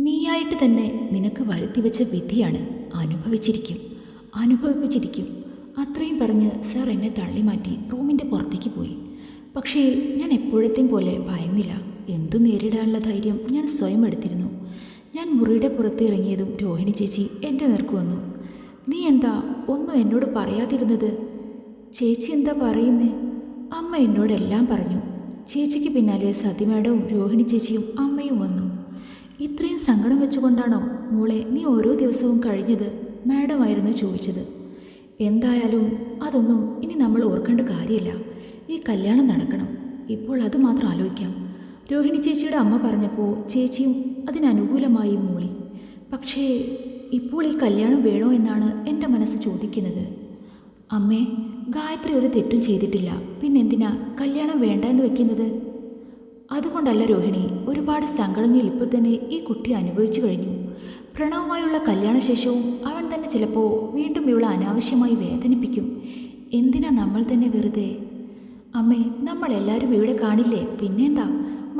നീയായിട്ട് തന്നെ നിനക്ക് വരുത്തിവെച്ച വിധിയാണ്. അനുഭവിച്ചിരിക്കും, അനുഭവിപ്പിച്ചിരിക്കും. അത്രയും പറഞ്ഞ് സാർ എന്നെ തള്ളി മാറ്റി റൂമിൻ്റെ പുറത്തേക്ക് പോയി. പക്ഷേ ഞാൻ എപ്പോഴത്തെയും പോലെ ഭയന്നില്ല. എന്തു നേരിടാനുള്ള ധൈര്യം ഞാൻ സ്വയം എടുത്തിരുന്നു. ഞാൻ മുറിയുടെ പുറത്ത് ഇറങ്ങിയതും രോഹിണി ചേച്ചി എൻ്റെ നേർക്ക് വന്നു. നീ എന്താ ഒന്നും എന്നോട് പറയാതിരുന്നത്? ചേച്ചി എന്താ പറയുന്നേ? അമ്മ എന്നോടെല്ലാം പറഞ്ഞു. ചേച്ചിക്ക് പിന്നാലെ സതി മാഡവും രോഹിണി ചേച്ചിയും അമ്മയും വന്നു. ഇത്രയും സങ്കടം വെച്ചുകൊണ്ടാണോ മോളെ നീ ഓരോ ദിവസവും കഴിഞ്ഞത്? മാഡമായിരുന്നു ചോദിച്ചത്. എന്തായാലും അതൊന്നും ഇനി നമ്മൾ ഓർക്കേണ്ട കാര്യമില്ല. ഈ കല്യാണം നടക്കണം. ഇപ്പോൾ അത് മാത്രം ആലോചിക്കാം. രോഹിണി ചേച്ചിയുടെ അമ്മ പറഞ്ഞപ്പോൾ ചേച്ചിയും അതിനനുകൂലമായി മൂളി. പക്ഷേ ഇപ്പോൾ ഈ കല്യാണം വേണോ എന്നാണ് എൻ്റെ മനസ്സ് ചോദിക്കുന്നത്. അമ്മേ, ഗായത്രി ഒരു തെറ്റും ചെയ്തിട്ടില്ല. പിന്നെന്തിനാ കല്യാണം വേണ്ട എന്ന് വെക്കുന്നത്? അതുകൊണ്ടല്ല രോഹിണി, ഒരുപാട് സങ്കടങ്ങൾ ഇപ്പോൾ തന്നെ ഈ കുട്ടി അനുഭവിച്ചു കഴിഞ്ഞു. പ്രണവുമായുള്ള കല്യാണശേഷവും അവൻ തന്നെ ചിലപ്പോൾ വീണ്ടും ഇവളെ അനാവശ്യമായി വേദനിപ്പിക്കും. എന്തിനാ നമ്മൾ തന്നെ വെറുതെ? അമ്മേ, നമ്മളെല്ലാവരും ഇവിടെ കാണില്ലേ? പിന്നെന്താ?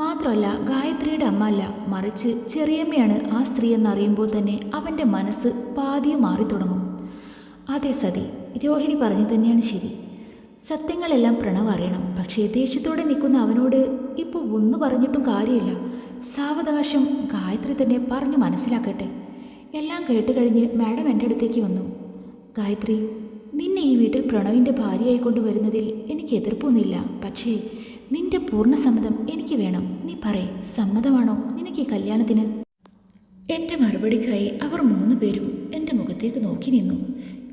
മാത്രമല്ല ഗായത്രിയുടെ അമ്മ അല്ല, മറിച്ച് ചെറിയമ്മയാണ് ആ സ്ത്രീ എന്നറിയുമ്പോൾ തന്നെ അവൻ്റെ മനസ്സ് പാതിയെ മാറി തുടങ്ങും. അതെ സതി, രോഹിണി പറഞ്ഞു തന്നെയാണ് ശരി. സത്യങ്ങളെല്ലാം പ്രണവ് അറിയണം. പക്ഷേ ദേഷ്യത്തോടെ നിൽക്കുന്ന അവനോട് ഇപ്പോൾ ഒന്നു പറഞ്ഞിട്ടും കാര്യമില്ല. സാവകാശം ഗായത്രി തന്നെ പറഞ്ഞു മനസ്സിലാക്കട്ടെ. എല്ലാം കേട്ട് കഴിഞ്ഞ് മാഡം എൻ്റെ അടുത്തേക്ക് വന്നു. ഗായത്രി, നിന്നെ ഈ വീട്ടിൽ പ്രണവിൻ്റെ ഭാര്യയായി കൊണ്ടുവരുന്നതിൽ എനിക്ക് എതിർപ്പൊന്നുമില്ല. പക്ഷേ നിന്റെ പൂർണ്ണ സമ്മതം എനിക്ക് വേണം. നീ പറയ്, സമ്മതമാണോ നിനക്ക് ഈ കല്യാണത്തിന്? എൻ്റെ മറുപടിക്കായി അവർ 3 പേരും എൻ്റെ മുഖത്തേക്ക് നോക്കി നിന്നു.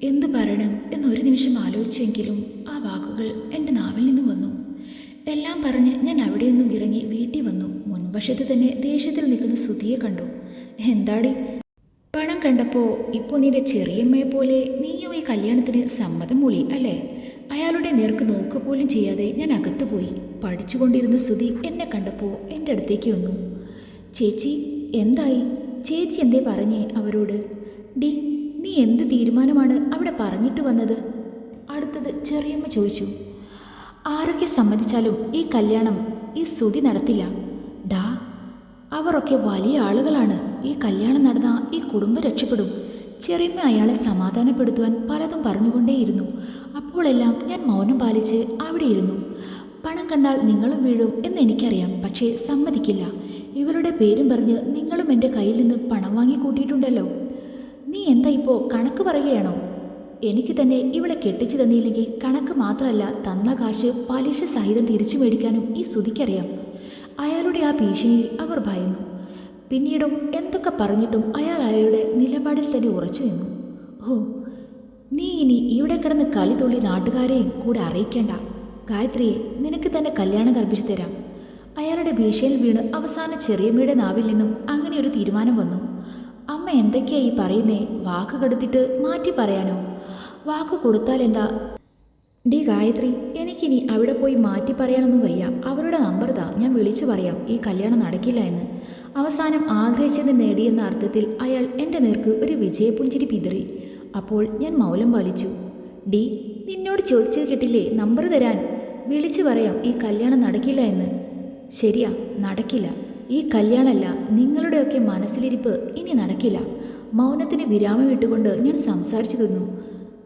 എന്തു പറയണം എന്നൊരു നിമിഷം ആലോചിച്ചെങ്കിലും ആ വാക്കുകൾ എൻ്റെ നാവിൽ നിന്ന് വന്നു. എല്ലാം പറഞ്ഞ് ഞാൻ അവിടെ നിന്നും ഇറങ്ങി വീട്ടിൽ വന്നു. മുൻവശത്ത് തന്നെ ദേഷ്യത്തിൽ നിൽക്കുന്ന സുധിയെ കണ്ടു. എന്താടി? പണം കണ്ടപ്പോൾ ഇപ്പോൾ നിന്റെ ചെറിയമ്മയെ പോലെ നീയും ഈ കല്യാണത്തിന് സമ്മതം മൂളി അല്ലേ? അയാളുടെ നേർക്ക് നോക്കുക പോലും ചെയ്യാതെ ഞാൻ അകത്തുപോയി. പഠിച്ചുകൊണ്ടിരുന്ന സുധി എന്നെ കണ്ടപ്പോൾ എൻ്റെ അടുത്തേക്ക് വന്നു. ചേച്ചി എന്തായി? ചേച്ചി എന്തേ പറഞ്ഞേ അവരോട്? ഡി, നീ എന്ത് തീരുമാനമാണ് അവിടെ പറഞ്ഞിട്ട് വന്നത്? അടുത്തത് ചെറിയമ്മ ചോദിച്ചു. ആരൊക്കെ സമ്മതിച്ചാലും ഈ കല്യാണം ഈ സുധി നടത്തില്ല. ഡാ, അവരൊക്കെ വലിയ ആളുകളാണ്. ഈ കല്യാണം നടന്നാൽ ഈ കുടുംബം രക്ഷപ്പെടും. ചെറിയമ്മ അയാളെ സമാധാനപ്പെടുത്തുവാൻ പലതും പറഞ്ഞുകൊണ്ടേയിരുന്നു. അപ്പോഴെല്ലാം ഞാൻ മൗനം പാലിച്ച് അവിടെ ഇരുന്നു. പണം കണ്ടാൽ നിങ്ങളും വീഴും എന്ന് എനിക്കറിയാം. പക്ഷേ സമ്മതിക്കില്ല. ഇവരുടെ പേരും പറഞ്ഞ് നിങ്ങളും എൻ്റെ കയ്യിൽ നിന്ന് പണം വാങ്ങി കൂട്ടിയിട്ടുണ്ടല്ലോ. നീ എന്താ ഇപ്പോൾ കണക്ക് പറയുകയാണോ? എനിക്ക് തന്നെ ഇവളെ കെട്ടിച്ചു തന്നില്ലെങ്കിൽ കണക്ക് മാത്രമല്ല, തന്ന കാശ് പലിശ സഹിതം തിരിച്ചു മേടിക്കാനും ഈ സുധിക്കറിയാം. അയാളുടെ ആ ഭീഷണിയിൽ അവർ ഭയന്നു. പിന്നീടും എന്തൊക്കെ പറഞ്ഞിട്ടും അയാളുടെ നിലപാടിൽ തന്നെ ഉറച്ചു നിന്നു. ഓ, നീ ഇനി ഇവിടെ കിടന്ന് കളി തുള്ളി നാട്ടുകാരെയും കൂടെ അറിയിക്കേണ്ട. ഗായത്രിയെ നിനക്ക് തന്നെ കല്യാണം കഴിപ്പിച്ചു തരാം. അയാളുടെ ഭീഷണിയിൽ വീണ് അവസാന ചെറിയമ്മയുടെ നാവിൽ നിന്നും അങ്ങനെ ഒരു തീരുമാനം വന്നു. അമ്മ എന്തൊക്കെയാ ഈ പറയുന്നേ? വാക്ക് കെടുത്തിട്ട് മാറ്റി പറയാനോ? വാക്ക് കൊടുത്താൽ എന്താ? ഡി ഗായത്രി, എനിക്കിനി അവിടെ പോയി മാറ്റി പറയാനൊന്നും വയ്യ. അവരുടെ നമ്പർ താ, ഞാൻ വിളിച്ചു പറയാം ഈ കല്യാണം നടക്കില്ല എന്ന്. അവസാനം ആഗ്രഹിച്ചത് നേടിയെന്ന അർത്ഥത്തിൽ അയാൾ എൻ്റെ നേർക്ക് ഒരു വിജയപുഞ്ചിരി പിതറി. അപ്പോൾ ഞാൻ മൗനം പാലിച്ചു. ഡി, നിന്നോട് ചോദിച്ചത് കേട്ടില്ലേ? നമ്പർ തരാൻ. വിളിച്ചു പറയാം ഈ കല്യാണം നടക്കില്ല എന്ന്. ശരിയാ, നടക്കില്ല. ഈ കല്യാണമല്ല, നിങ്ങളുടെയൊക്കെ മനസ്സിലിരിപ്പ് ഇനി നടക്കില്ല. മൗനത്തിന് വിരാമം ഇട്ടുകൊണ്ട് ഞാൻ സംസാരിച്ചു തന്നു.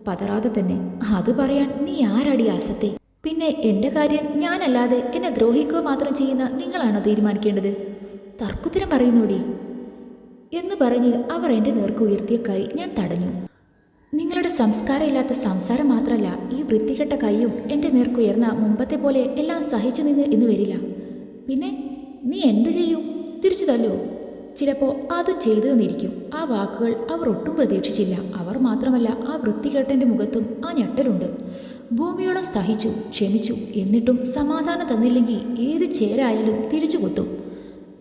പതറാതെ തന്നെ. അത് പറയാൻ നീ ആരടി ആസത്തെ? പിന്നെ എൻ്റെ കാര്യം ഞാനല്ലാതെ എന്നെ ദ്രോഹിക്കുക മാത്രം ചെയ്യുന്ന നിങ്ങളാണോ തീരുമാനിക്കേണ്ടത്? തർക്കുത്തരം പറയുന്നോടി എന്ന് പറഞ്ഞ് അവർ എൻ്റെ നേർക്ക് ഉയർത്തിയ കൈ ഞാൻ തടഞ്ഞു. നിങ്ങളുടെ സംസ്കാരമില്ലാത്ത സംസാരം മാത്രമല്ല, ഈ വൃത്തികെട്ട കൈയും എൻ്റെ നേർക്കുയർന്ന മുമ്പത്തെ പോലെ എല്ലാം സഹിച്ചു നിന്ന് എന്ന് വരില്ല. പിന്നെ നീ എന്ത് ചെയ്യും? തിരിച്ചു തല്ലോ? ചിലപ്പോൾ അതും ചെയ്തു തന്നിരിക്കും. ആ വാക്കുകൾ അവർ ഒട്ടും പ്രതീക്ഷിച്ചില്ല. അവർ മാത്രമല്ല, ആ വൃത്തികെട്ടൻ്റെ മുഖത്തും ആ ഞെട്ടലുണ്ട്. ഭൂമിയോളം സഹിച്ചു, ക്ഷമിച്ചു. എന്നിട്ടും സമാധാനം തന്നില്ലെങ്കിൽ ഏത് ചേരായാലും തിരിച്ചു കൊത്തും.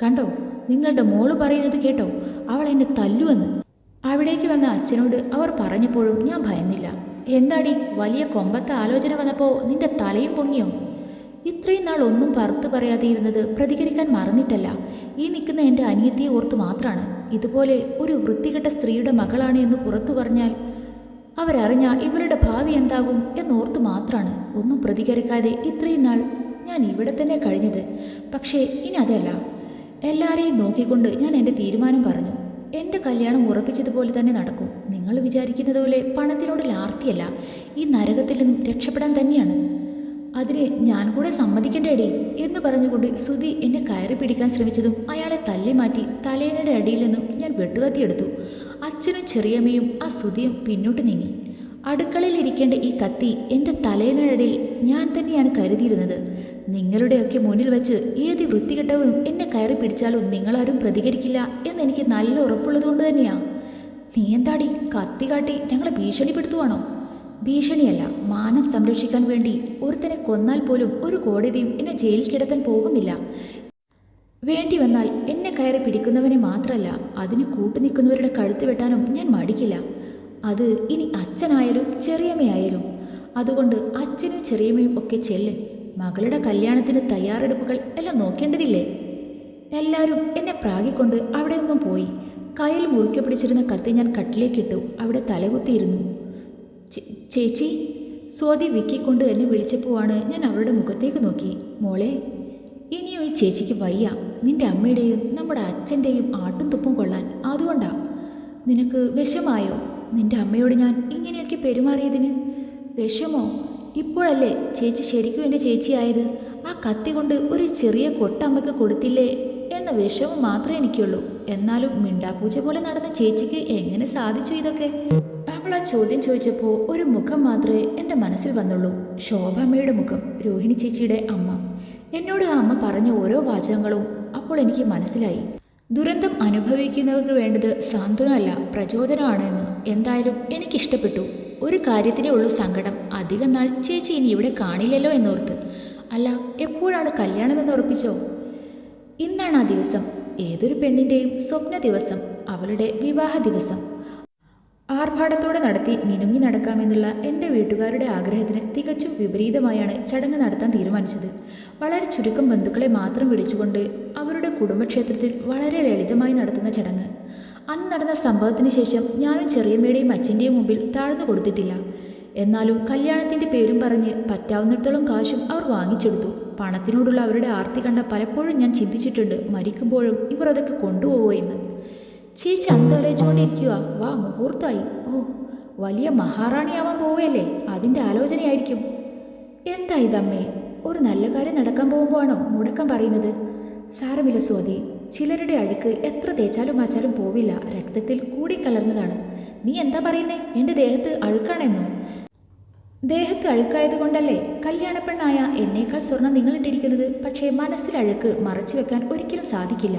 കണ്ടോ, നിങ്ങളുടെ മോള് പറയുന്നത് കേട്ടോ? അവൾ എന്നെ തല്ലുവെന്ന്. അവിടേക്ക് വന്ന അച്ഛനോട് അവർ പറഞ്ഞപ്പോഴും ഞാൻ ഭയന്നില്ല. എന്താടി, വലിയ കൊമ്പത്തെ ആലോചന വന്നപ്പോൾ നിന്റെ തലയും പൊങ്ങിയോ? ഇത്രയും നാൾ ഒന്നും പുറത്ത് പറയാതെ ഇരുന്നത് പ്രതികരിക്കാൻ മറന്നിട്ടല്ല. ഈ നിൽക്കുന്ന എൻ്റെ അനിയത്തിയെ ഓർത്ത് മാത്രമാണ്. ഇതുപോലെ ഒരു വൃത്തികെട്ട സ്ത്രീയുടെ മകളാണ് എന്ന് പുറത്തു പറഞ്ഞാൽ അവരറിഞ്ഞാൽ ഇവരുടെ ഭാവി എന്താകും എന്നോർത്ത് മാത്രമാണ് ഒന്നും പ്രതികരിക്കാതെ ഇത്രയും നാൾ ഞാൻ ഇവിടെ തന്നെ കഴിഞ്ഞത്. പക്ഷേ ഇനി അതല്ല. എല്ലാവരെയും നോക്കിക്കൊണ്ട് ഞാൻ എൻ്റെ തീരുമാനം പറഞ്ഞു. എൻ്റെ കല്യാണം ഉറപ്പിച്ചതുപോലെ തന്നെ നടക്കും. നിങ്ങൾ വിചാരിക്കുന്നത് പോലെ പണത്തിനോട് ലാർത്തിയല്ല, ഈ നരകത്തിൽ നിന്നും രക്ഷപ്പെടാൻ തന്നെയാണ്. അതിന് ഞാൻ കൂടെ സമ്മതിക്കണ്ടേടി എന്ന് പറഞ്ഞുകൊണ്ട് സുധി എന്നെ കയറി പിടിക്കാൻ ശ്രമിച്ചതും അയാളെ തല്ലി മാറ്റി തലയണയുടെ അടിയിൽ നിന്നും ഞാൻ വെട്ടുകത്തിയെടുത്തു. അച്ഛനും ചെറിയമ്മയും ആ സുധിയും പിന്നോട്ട് നീങ്ങി. അടുക്കളയിൽ ഇരിക്കേണ്ട ഈ കത്തി എൻ്റെ തലയണയടിയിൽ ഞാൻ തന്നെയാണ് കരുതിയിരുന്നത്. നിങ്ങളുടെയൊക്കെ മുന്നിൽ വെച്ച് ഏത് വൃത്തികെട്ടവരും എന്നെ കയറി പിടിച്ചാലും നിങ്ങളാരും പ്രതികരിക്കില്ല എന്നെനിക്ക് നല്ല ഉറപ്പുള്ളത് തന്നെയാ. നീ എന്താടി കത്തി കാട്ടി ഞങ്ങളെ ഭീഷണിപ്പെടുത്തുവാണോ? ഭീഷണിയല്ല, മാനം സംരക്ഷിക്കാൻ വേണ്ടി ഒരുത്തനെ കൊന്നാൽ പോലും ഒരു കോടതിയും എന്നെ ജയിലിൽ കിടത്താൻ പോകുന്നില്ല. വേണ്ടി വന്നാൽ എന്നെ കയറി പിടിക്കുന്നവനെ മാത്രമല്ല, അതിന് കൂട്ടുനിൽക്കുന്നവരുടെ കഴുത്ത് വെട്ടാനും ഞാൻ മടിക്കില്ല. അത് ഇനി അച്ഛനായാലും ചെറിയമ്മയായാലും. അതുകൊണ്ട് അച്ഛനും ചെറിയമ്മയും ഒക്കെ ചെല്ല്. മകളുടെ കല്യാണത്തിന് തയ്യാറെടുപ്പുകൾ എല്ലാം നോക്കേണ്ടതില്ലേ? എല്ലാവരും എന്നെ പ്രാഗിക്കൊണ്ട് അവിടെ നിന്നും പോയി. കയ്യിൽ മുറുക്കെ പിടിച്ചിരുന്ന കത്തി ഞാൻ കട്ടിലേക്കിട്ടു. അവിടെ തലകുത്തിയിരുന്നു. ചേച്ചി, സ്വാതി വിക്കിക്കൊണ്ട് എന്നെ വിളിച്ചപ്പോഴാണ് ഞാൻ അവരുടെ മുഖത്തേക്ക് നോക്കി. മോളെ, ഇനിയും ഈ ചേച്ചിക്ക് വയ്യ. നിന്റെ അമ്മയുടെയും നമ്മുടെ അച്ഛൻ്റെയും ആട്ടും തുപ്പും കൊള്ളാൻ. അതുകൊണ്ടാ. നിനക്ക് വിഷമായോ നിന്റെ അമ്മയോട് ഞാൻ ഇങ്ങനെയൊക്കെ പെരുമാറിയതിന്? വിഷമോ? ഇപ്പോഴല്ലേ ചേച്ചി ശരിക്കും എൻ്റെ ചേച്ചിയായത്. ആ കത്തി കൊണ്ട് ഒരു ചെറിയ കൊട്ടമ്മക്ക് കൊടുത്തില്ലേ എന്ന വിഷമം മാത്രമേ എനിക്കുള്ളൂ. എന്നാലും മിണ്ടാപ്പൂച്ച പോലെ നടന്ന ചേച്ചിക്ക് എങ്ങനെ സാധിച്ചു ഇതൊക്കെ? അവൾ ആ ചോദ്യം ചോദിച്ചപ്പോൾ ഒരു മുഖം മാത്രമേ എൻ്റെ മനസ്സിൽ വന്നുള്ളൂ. ശോഭമ്മയുടെ മുഖം, രോഹിണി ചേച്ചിയുടെ അമ്മ. എന്നോട് ആ അമ്മ പറഞ്ഞ ഓരോ വാചകങ്ങളും അപ്പോൾ എനിക്ക് മനസ്സിലായി. ദുരന്തം അനുഭവിക്കുന്നവർക്ക് വേണ്ടത് സാന്ത്വനമല്ല, പ്രചോദനമാണ് എന്ന്. എന്തായാലും എനിക്കിഷ്ടപ്പെട്ടു. ഒരു കാര്യത്തിനേ ഉള്ളൂ സങ്കടം, അധികം നാൾ ചേച്ചി ഇനി ഇവിടെ കാണില്ലല്ലോ എന്നോർത്ത്. അല്ല, എപ്പോഴാണ് കല്യാണമെന്ന് ഉറപ്പിച്ചോ? ഇന്നാണ് ആ ദിവസം. ഏതൊരു പെണ്ണിൻ്റെയും സ്വപ്ന ദിവസം, അവളുടെ വിവാഹ ദിവസം. ആർഭാടത്തോടെ നടത്തി മിനുങ്ങി നടക്കാമെന്നുള്ള എൻ്റെ വീട്ടുകാരുടെ ആഗ്രഹത്തിന് തികച്ചും വിപരീതമായാണ് ചടങ്ങ് നടത്താൻ തീരുമാനിച്ചത്. വളരെ ചുരുക്കം ബന്ധുക്കളെ മാത്രം വിളിച്ചുകൊണ്ട് അവരുടെ കുടുംബക്ഷേത്രത്തിൽ വളരെ ലളിതമായി നടത്തുന്ന ചടങ്ങ്. അന്ന് നടന്ന സംഭവത്തിന് ശേഷം ഞാനും ചെറിയമ്മയുടെയും അച്ഛൻ്റെയും മുമ്പിൽ താഴ്ന്നു കൊടുത്തിട്ടില്ല. എന്നാലും കല്യാണത്തിൻ്റെ പേരും പറഞ്ഞ് പറ്റാവുന്നിടത്തോളം കാശും അവർ വാങ്ങിച്ചെടുത്തു. പണത്തിനോടുള്ള അവരുടെ ആർത്തി കണ്ട പലപ്പോഴും ഞാൻ ചിന്തിച്ചിട്ടുണ്ട്, മരിക്കുമ്പോഴും ഇവർ അതൊക്കെ കൊണ്ടുപോകുമോ എന്ന്. ചേച്ചി അന്താലോചിച്ചുകൊണ്ടിരിക്കുക. വാ, മുഹൂർത്തമായി. ഓ, വലിയ മഹാറാണിയാവാൻ പോവുകയല്ലേ, അതിൻ്റെ ആലോചനയായിരിക്കും. എന്താ ഇതമ്മേ, ഒരു നല്ല കാര്യം നടക്കാൻ പോകുമ്പോഴാണോ മുടക്കം പറയുന്നത്? സാരമില്ല സ്വാതി, ചിലരുടെ അഴുക്ക് എത്ര തേച്ചാലും മാച്ചാലും പോവില്ല, രക്തത്തിൽ കൂടിക്കലർന്നതാണ്. നീ എന്താ പറയുന്നേ? എൻ്റെ ദേഹത്ത് അഴുക്കാണെന്നോ? ദേഹത്ത് അഴുക്കായത് കൊണ്ടല്ലേ കല്യാണപ്പെണ്ണായ എന്നേക്കാൾ സ്വർണം നിങ്ങളിട്ടിരിക്കുന്നത്. പക്ഷേ മനസ്സിൽ അഴുക്ക് മറച്ചു വെക്കാൻ ഒരിക്കലും സാധിക്കില്ല.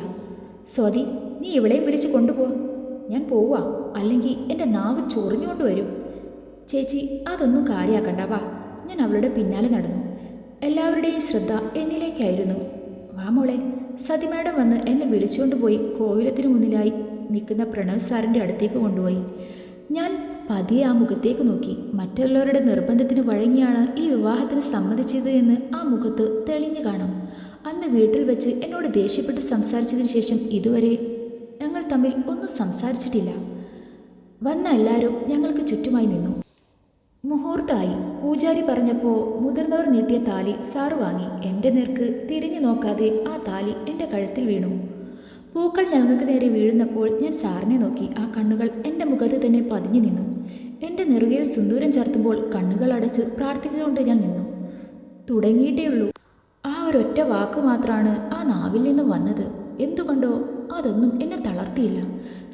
സ്വാതി, നീ ഇവളെയും വിളിച്ച് കൊണ്ടുപോ. ഞാൻ പോവാ, അല്ലെങ്കിൽ എൻ്റെ നാവ് ചൊറിഞ്ഞുകൊണ്ട് വരും. ചേച്ചി, അതൊന്നും കാര്യമാക്കണ്ട. വാ. ഞാൻ അവളുടെ പിന്നാലെ നടന്നു. എല്ലാവരുടെയും ശ്രദ്ധ എന്നിലേക്കായിരുന്നു. വാ മോളെ. സതി മാഡം വന്ന് എന്നെ വിളിച്ചുകൊണ്ട് പോയി കോവിലത്തിനു മുന്നിലായി നിൽക്കുന്ന പ്രണവ് സാറിൻ്റെ അടുത്തേക്ക് കൊണ്ടുപോയി. ഞാൻ പതിയെ ആ മുഖത്തേക്ക് നോക്കി. മറ്റുള്ളവരുടെ നിർബന്ധത്തിന് വഴങ്ങിയാണ് ഈ വിവാഹത്തിന് സമ്മതിച്ചത് എന്ന് ആ മുഖത്ത് തെളിഞ്ഞു കാണാം. അന്ന് വീട്ടിൽ വെച്ച് എന്നോട് ദേഷ്യപ്പെട്ട് സംസാരിച്ചതിന് ശേഷം ഇതുവരെ ഞങ്ങൾ തമ്മിൽ ഒന്നും സംസാരിച്ചിട്ടില്ല. വന്ന എല്ലാവരും ഞങ്ങൾക്ക് ചുറ്റുമായി നിന്നു. മുഹൂർത്തമായി. പൂജാരി പറഞ്ഞപ്പോൾ മുതിർന്നവർ നീട്ടിയ താലി സാറ് വാങ്ങി. എൻ്റെ നേർക്ക് തിരിഞ്ഞു നോക്കാതെ ആ താലി എൻ്റെ കഴുത്തിൽ വീണു. പൂക്കൾ ഞങ്ങൾക്ക് നേരെ വീഴുന്നപ്പോൾ ഞാൻ സാറിനെ നോക്കി. ആ കണ്ണുകൾ എൻ്റെ മുഖത്ത് തന്നെ പതിഞ്ഞു നിന്നു. എൻ്റെ നെറുകയിൽ സിന്ദൂരം ചേർത്തുമ്പോൾ കണ്ണുകൾ അടച്ച് പ്രാർത്ഥിച്ചുകൊണ്ട് ഞാൻ നിന്നു. തുടങ്ങിയിട്ടേയുള്ളൂ. ആ ഒരൊറ്റ വാക്ക് മാത്രമാണ് ആ നാവിൽ നിന്നും വന്നത്. എന്തുകൊണ്ടോ അതൊന്നും എന്നെ തളർത്തിയില്ല.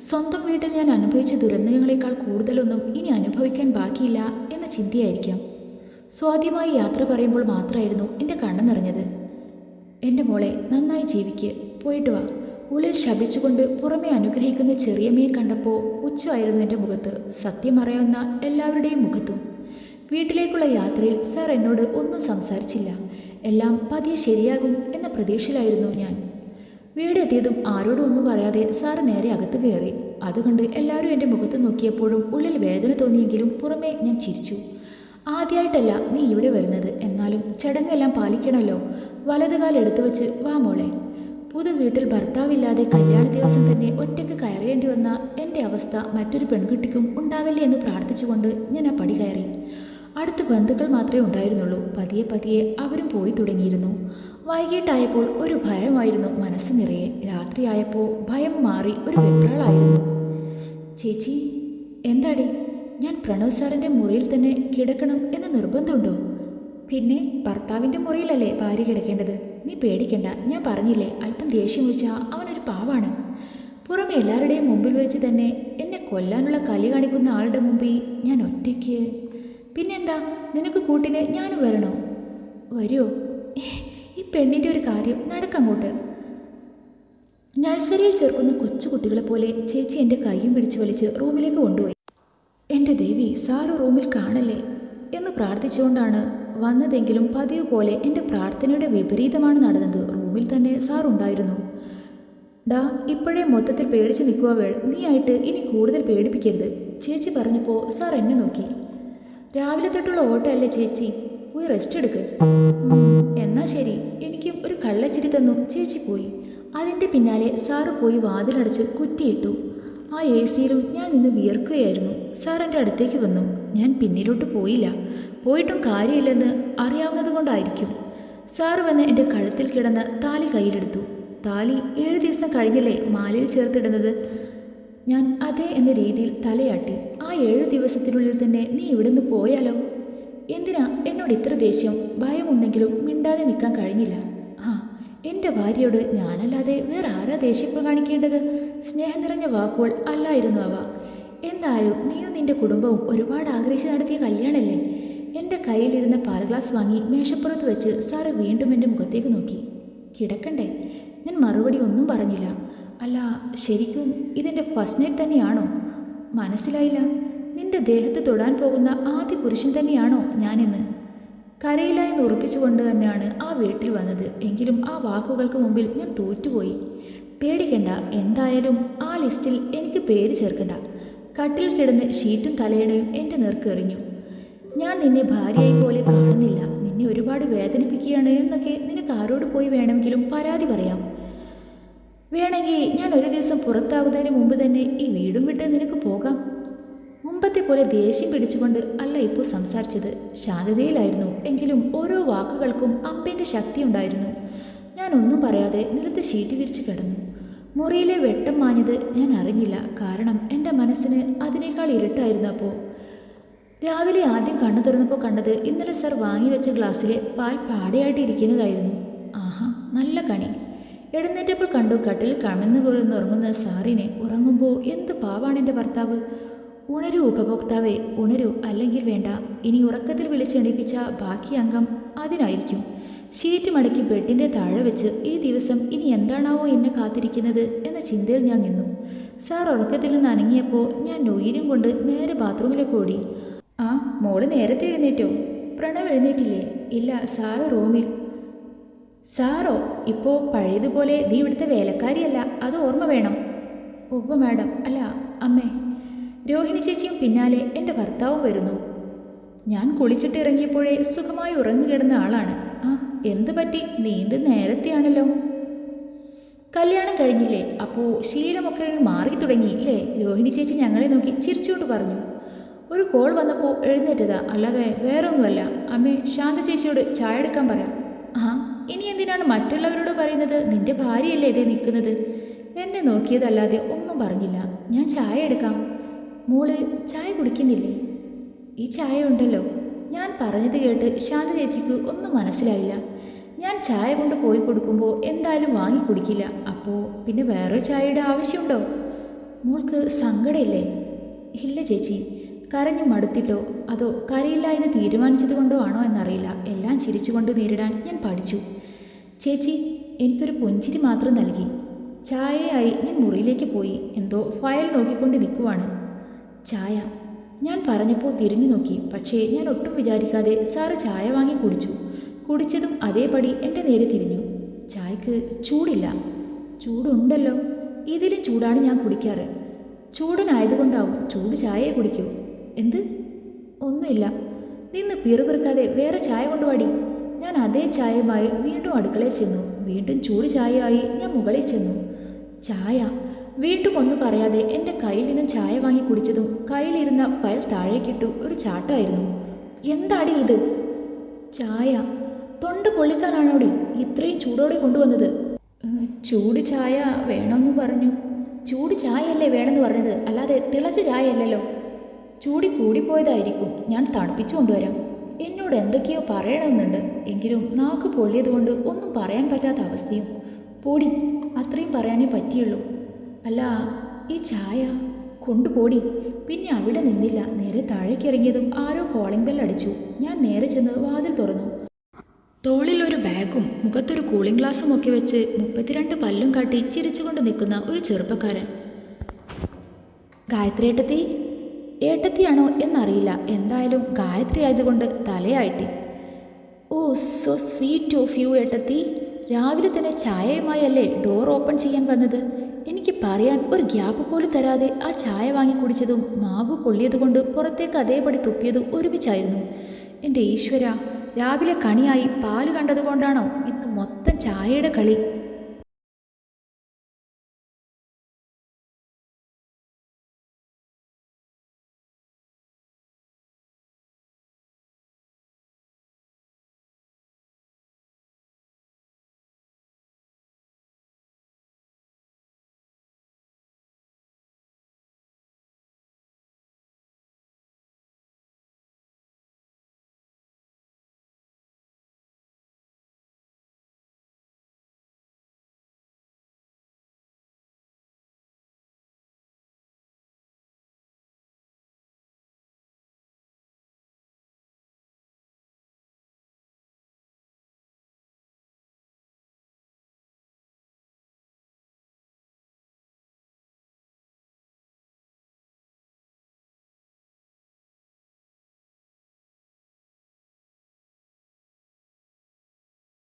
സ്വന്തം വീട്ടിൽ ഞാൻ അനുഭവിച്ച ദുരന്തങ്ങളെക്കാൾ കൂടുതലൊന്നും ഇനി അനുഭവിക്കാൻ ബാക്കിയില്ല എന്ന ചിന്തയായിരിക്കാം. സ്വാധീനമായി യാത്ര പറയുമ്പോൾ മാത്രമായിരുന്നു എൻ്റെ കണ്ണ് നിറഞ്ഞത്. എൻ്റെ മോളെ, നന്നായി ജീവിക്ക്, പോയിട്ട് വാ. ഉള്ളിൽ ശപിച്ചുകൊണ്ട് പുറമെ അനുഗ്രഹിക്കുന്ന ചെറിയമ്മയെ കണ്ടപ്പോൾ ഉച്ചമായിരുന്നു എൻ്റെ മുഖത്ത്, സത്യം അറിയാവുന്ന എല്ലാവരുടെയും മുഖത്തും. വീട്ടിലേക്കുള്ള യാത്രയിൽ സാർ എന്നോട് ഒന്നും സംസാരിച്ചില്ല. എല്ലാം പതിയെ ശരിയാകും എന്ന പ്രതീക്ഷയിലായിരുന്നു ഞാൻ. വീടെത്തിയതും ആരോടും ഒന്നും പറയാതെ സാറ് നേരെ അകത്ത് കയറി. അതുകൊണ്ട് എല്ലാവരും എൻ്റെ മുഖത്ത് നോക്കിയപ്പോഴും ഉള്ളിൽ വേദന തോന്നിയെങ്കിലും പുറമേ ഞാൻ ചിരിച്ചു. ആദ്യമായിട്ടല്ല നീ ഇവിടെ വരുന്നത്, എന്നാലും ചടങ്ങെല്ലാം പാലിക്കണമല്ലോ. വലതുകാൽ എടുത്തു വെച്ച് വാ മോളെ. പുതു വീട്ടിൽ ഭർത്താവില്ലാതെ കല്യാണ ദിവസം തന്നെ ഒറ്റയ്ക്ക് കയറേണ്ടി വന്ന എൻ്റെ അവസ്ഥ മറ്റൊരു പെൺകുട്ടിക്കും ഉണ്ടാവില്ലേ എന്ന് പ്രാർത്ഥിച്ചുകൊണ്ട് ഞാൻ ആ പടി കയറി. അടുത്ത ബന്ധുക്കൾ മാത്രമേ ഉണ്ടായിരുന്നുള്ളൂ. പതിയെ പതിയെ അവരും പോയി തുടങ്ങിയിരുന്നു. വൈകിട്ടായപ്പോൾ ഒരു ഭയമായിരുന്നു മനസ്സ് നിറയെ. രാത്രിയായപ്പോൾ ഭയം മാറി ഒരു വെപ്രാളായിരുന്നു. ചേച്ചി, എന്താടി? ഞാൻ പ്രണവ് സാറിൻ്റെ മുറിയിൽ തന്നെ കിടക്കണം എന്ന് നിർബന്ധമുണ്ടോ? പിന്നെ ഭർത്താവിൻ്റെ മുറിയിലല്ലേ ഭാര്യ കിടക്കേണ്ടത്? നീ പേടിക്കണ്ട, ഞാൻ പറഞ്ഞില്ലേ, അല്പം ദേഷ്യം വെച്ചാൽ അവനൊരു പാവാണ്. പുറമെ എല്ലാവരുടെയും മുമ്പിൽ വെച്ച് തന്നെ എന്നെ കൊല്ലാനുള്ള കലി കാണിക്കുന്ന ആളുടെ മുമ്പിൽ ഞാൻ ഒറ്റയ്ക്ക്. പിന്നെന്താ, നിനക്ക് കൂട്ടിന് ഞാനും വരണോ? വരുമോ? ഈ പെണ്ണിൻ്റെ ഒരു കാര്യം, നടക്കങ്ങോട്ട്. നഴ്സറിയിൽ ചേർക്കുന്ന കൊച്ചുകുട്ടികളെ പോലെ ചേച്ചി എൻ്റെ കൈയും പിടിച്ച് വലിച്ച് റൂമിലേക്ക് കൊണ്ടുപോയി. എൻ്റെ ദേവി, സാറ് റൂമിൽ കാണല്ലേ എന്ന് പ്രാർത്ഥിച്ചുകൊണ്ടാണ് വന്നതെങ്കിലും പതിവ് പോലെ എൻ്റെ പ്രാർത്ഥനയുടെ വിപരീതമാണ് നടന്നത്. റൂമിൽ തന്നെ സാറുണ്ടായിരുന്നു. ഡാ, ഇപ്പോഴേ മൊത്തത്തിൽ പേടിച്ച് നിൽക്കുക നീ ആയിട്ട് ഇനി കൂടുതൽ പേടിപ്പിക്കരുത്, ചേച്ചി പറഞ്ഞപ്പോൾ സാർ എന്നെ നോക്കി. രാവിലെ തൊട്ടുള്ള ഓട്ടമല്ലേ ചേച്ചി, പോയി റെസ്റ്റ് എടുക്ക്. എന്നാ ശരി. എനിക്കും ഒരു കള്ളച്ചിരി തന്നു ചേച്ചി പോയി. അതിൻ്റെ പിന്നാലെ സാറ് പോയി വാതിലടച്ച് കുറ്റിയിട്ടു. ആ എ സിയിലും ഞാൻ നിന്ന് വിയർക്കുകയായിരുന്നു. സാർ എൻ്റെ അടുത്തേക്ക് വന്നു. ഞാൻ പിന്നിലോട്ട് പോയില്ല. പോയിട്ടും കാര്യമില്ലെന്ന് അറിയാവുന്നത് കൊണ്ടായിരിക്കും. സാറ് വന്ന് എൻ്റെ കഴുത്തിൽ കിടന്ന താലി കയ്യിലെടുത്തു. താലി 7 ദിവസം കഴിഞ്ഞല്ലേ മാലയിൽ ചേർത്തിടുന്നത്? ഞാൻ അതെ എന്ന രീതിയിൽ തലയാട്ടി. ആ 7 ദിവസത്തിനുള്ളിൽ തന്നെ നീ ഇവിടുന്ന് പോയാലോ? എന്തിനാ എന്നോട് ഇത്ര ദേഷ്യം? ഭയമുണ്ടെങ്കിലും മിണ്ടാതെ നിൽക്കാൻ കഴിഞ്ഞില്ല. എൻ്റെ ഭാര്യയോട് ഞാനല്ലാതെ വേറെ ആരാ ദേഷ്യം കാണിക്കേണ്ടത്? സ്നേഹം നിറഞ്ഞ വാക്കുകൾ അല്ലായിരുന്നു അവ. എന്തായാലും നീയും നിൻ്റെ കുടുംബവും ഒരുപാട് ആഗ്രഹിച്ച് നടത്തിയ കല്യാണമല്ലേ? എൻ്റെ കയ്യിലിരുന്ന പാൽ ഗ്ലാസ് വാങ്ങി മേശപ്പുറത്ത് വെച്ച് സാറ് വീണ്ടും എൻ്റെ മുഖത്തേക്ക് നോക്കി. കിടക്കണ്ടേ? ഞാൻ മറുപടി ഒന്നും പറഞ്ഞില്ല. അല്ല, ശരിക്കും ഇതെൻ്റെ ഫസ്റ്റ് നൈറ്റ് തന്നെയാണോ? മനസ്സിലായില്ല. നിന്റെ ദേഹത്ത് തൊടാൻ പോകുന്ന ആദ്യ പുരുഷൻ തന്നെയാണോ ഞാനെന്ന്? കരയില്ല എന്ന് ഉറപ്പിച്ചുകൊണ്ട് തന്നെയാണ് ആ വീട്ടിൽ വന്നത്. എങ്കിലും ആ വാക്കുകൾക്ക് മുമ്പിൽ ഞാൻ തോറ്റുപോയി. പേടിക്കണ്ട, എന്തായാലും ആ ലിസ്റ്റിൽ എനിക്ക് പേര് ചേർക്കണ്ട. കട്ടിൽ കിടന്ന് ഷീറ്റും തലയണയും എൻ്റെ നേർക്ക് എറിഞ്ഞു. ഞാൻ നിന്നെ ഭാര്യയായി പോലെ കാണുന്നില്ല. നിന്നെ ഒരുപാട് വേദനിപ്പിക്കുകയാണ് എന്നൊക്കെ നിനക്ക് ആരോട് പോയി വേണമെങ്കിലും പരാതി പറയാം. വേണമെങ്കിൽ ഞാൻ ഒരു ദിവസം പുറത്താകുന്നതിന് മുമ്പ് തന്നെ ഈ വീടും വിട്ട് നിനക്ക് പോകാം. മുമ്പത്തെ പോലെ ദേഷ്യം പിടിച്ചുകൊണ്ട് അല്ല ഇപ്പോൾ സംസാരിച്ചത്. ശാന്തതയിലായിരുന്നു. എങ്കിലും ഓരോ വാക്കുകൾക്കും അമ്പിൻ്റെ ശക്തി ഉണ്ടായിരുന്നു. ഞാൻ ഒന്നും പറയാതെ നിലത്ത് ഷീറ്റ് വിരിച്ച് കിടന്നു. മുറിയിലെ വെട്ടം മാഞ്ഞത് ഞാൻ അറിഞ്ഞില്ല. കാരണം എൻ്റെ മനസ്സിന് അതിനേക്കാൾ ഇരുട്ടായിരുന്നു. അപ്പോൾ രാവിലെ ആദ്യം കണ്ണു തുറന്നപ്പോൾ കണ്ടത് ഇന്നലെ സർ വാങ്ങിവെച്ച ഗ്ലാസ്സിലെ പാൽ പാടയായിട്ട് ഇരിക്കുന്നതായിരുന്നു. ആഹാ, നല്ല കണി. എഴുന്നേറ്റപ്പോൾ കണ്ടു കട്ടിൽ കമിഴ്ന്നു ഉറങ്ങുന്ന സാറിനെ. ഉറങ്ങുമ്പോൾ എന്ത് പാവാണ് എൻ്റെ ഭർത്താവ്. ഉണരൂ ഉപഭോക്താവേ, ഉണരൂ, അല്ലെങ്കിൽ വേണ്ട. ഇനി ഉറക്കത്തിൽ വിളിച്ചെണീപ്പിച്ച ബാക്കി അംഗം അതിനായിരിക്കും. ഷീറ്റ് മടക്കി ബെഡിൻ്റെ താഴെ വെച്ച് ഈ ദിവസം ഇനി എന്താണാവോ എന്നെ കാത്തിരിക്കുന്നത് എന്ന ചിന്തയിൽ ഞാൻ നിന്നു. സാർ ഉറക്കത്തിൽ നിന്ന് അനങ്ങിയപ്പോൾ ഞാൻ നൊയിലും കൊണ്ട് നേരെ ബാത്റൂമിലേക്ക് ഓടി. ആ, മോള് നേരത്തെ എഴുന്നേറ്റോ? പ്രണവ് എഴുന്നേറ്റില്ലേ? ഇല്ല, സാറ് റൂമിൽ. സാറോ? ഇപ്പോൾ പഴയതുപോലെ നീ ഇവിടുത്തെ വേലക്കാരിയല്ല, അത് ഓർമ്മ വേണം. ഒവ്വ മാഡം. അല്ല അമ്മേ. രോഹിണി ചേച്ചിയും പിന്നാലെ എൻ്റെ ഭർത്താവും വരുന്നു. ഞാൻ കുളിച്ചിട്ട് ഇറങ്ങിയപ്പോഴേ സുഖമായി ഉറങ്ങിക്കിടന്ന ആളാണ്. ആ, എന്ത് പറ്റി? നീന്ത് നേരത്തെയാണല്ലോ. കല്യാണം കഴിഞ്ഞില്ലേ? അപ്പോൾ ശീലമൊക്കെ മാറി തുടങ്ങി ഇല്ലേ? രോഹിണി ചേച്ചി ഞങ്ങളെ നോക്കി ചിരിച്ചുകൊണ്ട് പറഞ്ഞു. ഒരു കോൾ വന്നപ്പോൾ എഴുന്നേറ്റതാ, അല്ലാതെ വേറെ ഒന്നുമല്ല. അമ്മേ, ശാന്ത ചേച്ചിയോട് ചായ എടുക്കാൻ പറയാം. ഇനി എന്തിനാണ് മറ്റുള്ളവരോട് പറയുന്നത്? നിന്റെ ഭാര്യയല്ലേ ഇതേ നിൽക്കുന്നത്. എന്നെ നോക്കിയതല്ലാതെ ഒന്നും പറഞ്ഞില്ല. ഞാൻ ചായ എടുക്കാം. മോള് ചായ കുടിക്കുന്നില്ലേ? ഈ ചായ ഉണ്ടല്ലോ. ഞാൻ പറഞ്ഞത് കേട്ട് ശാന്ത ചേച്ചിക്ക് ഒന്നും മനസ്സിലായില്ല. ഞാൻ ചായ കൊണ്ട് പോയി കൊടുക്കുമ്പോൾ എന്തായാലും വാങ്ങി കുടിക്കില്ല. അപ്പോൾ പിന്നെ വേറൊരു ചായയുടെ ആവശ്യമുണ്ടോ? മോൾക്ക് സങ്കടമില്ലേ? ഇല്ല ചേച്ചി. കരഞ്ഞു മടുത്തിട്ടോ അതോ കരയില്ല എന്ന് തീരുമാനിച്ചത് കൊണ്ടോ ആണോ എന്നറിയില്ല. എല്ലാം ചിരിച്ചുകൊണ്ട് നേരിടാൻ ഞാൻ പഠിച്ചു. ചേച്ചി എനിക്കൊരു പുഞ്ചിരി മാത്രം നൽകി. ചായയായി ഞാൻ മുറിയിലേക്ക് പോയി. എന്തോ ഫയൽ നോക്കിക്കൊണ്ട് നിൽക്കുവാണ്. ചായ ഞാൻ പറഞ്ഞപ്പോൾ തിരിഞ്ഞു നോക്കി. പക്ഷേ ഞാൻ ഒട്ടും വിചാരിക്കാതെ സാറ് ചായ വാങ്ങി കുടിച്ചു. കുടിച്ചതും അതേപടി എൻ്റെ നേരെ തിരിഞ്ഞു. ചായക്ക് ചൂടില്ല. ചൂടുണ്ടല്ലോ. ഇതിലും ചൂടാണ് ഞാൻ കുടിക്കാറ്. ചൂടനായതുകൊണ്ടാവും ചൂട് ചായയെ കുടിക്കൂ. എന്ത്? ഒന്നുമില്ല. നിന്ന് പിറുപിറുക്കാതെ വേറെ ചായ കൊണ്ടുപാടി. ഞാൻ അതേ ചായയുമായി വീണ്ടും അടുക്കളയിൽ ചെന്നു. വീണ്ടും ചൂട് ചായയായി ഞാൻ മുകളിൽ ചെന്നു. ചായ. വീണ്ടും ഒന്നും പറയാതെ എൻ്റെ കയ്യിൽ നിന്നും ചായ വാങ്ങി കുടിച്ചതും കയ്യിലിരുന്ന ഫയൽ താഴേക്കിട്ടു ഒരു ചാട്ടമായിരുന്നു. എന്താടി ഇത്? ചായ. തൊണ്ട പൊള്ളിക്കാനാണോടി ഇത്രയും ചൂടോടെ കൊണ്ടുവന്നത്? ചൂട് ചായ വേണമെന്ന് പറഞ്ഞു. ചൂട് ചായയല്ലേ വേണമെന്ന് പറഞ്ഞത്, അല്ലാതെ തിളച്ച ചായയല്ലല്ലോ. ചൂടി കൂടിപ്പോയതായിരിക്കും, ഞാൻ തണുപ്പിച്ചു കൊണ്ടുവരാം. എന്നോട് എന്തൊക്കെയോ പറയണമെന്നുണ്ട്, എങ്കിലും നാക്ക് പൊള്ളിയതുകൊണ്ട് ഒന്നും പറയാൻ പറ്റാത്ത അവസ്ഥയും. പോടി, അത്രയും പറയാനേ പറ്റിയുള്ളൂ. അല്ല, ഈ ചായ കൊണ്ടുപോടി. പിന്നെ അവിടെ നിന്നില്ല, നേരെ താഴേക്കിറങ്ങിയതും ആരോ കോളിംഗ് ബെൽ അടിച്ചു. ഞാൻ നേരെ ചെന്ന് വാതിൽ തുറന്നു. തോളിൽ ഒരു ബാഗും മുഖത്തൊരു കൂളിംഗ് ഗ്ലാസും ഒക്കെ വെച്ച് 32 പല്ലും കാട്ടി ചിരിച്ചുകൊണ്ട് നിൽക്കുന്ന ഒരു ചെറുപ്പക്കാരൻ. ഗായത്രി ഏട്ടത്തി? ഏട്ടത്തിയാണോ എന്നറിയില്ല, എന്തായാലും ഗായത്രി ആയതുകൊണ്ട് തലയായിട്ടി. ഓ, സോ സ്വീറ്റ് ഓഫ് യു ഏട്ടത്തി. രാവിലെ തന്നെ ചായയുമായല്ലേ ഡോർ ഓപ്പൺ ചെയ്യാൻ വന്നത്? എനിക്ക് പറയാൻ ഒരു ഗ്യാപ്പ് പോലും തരാതെ ആ ചായ വാങ്ങി കുടിച്ചതും നാവ് പൊള്ളിയതുകൊണ്ട് പുറത്തേക്ക് അതേപടി തുപ്പിയതും ഒരുമിച്ചായിരുന്നു. എൻ്റെ ഈശ്വര, രാവിലെ കണിയായി പാല് കണ്ടതുകൊണ്ടാണോ ഇന്ന് മൊത്തം ചായയുടെ കളി?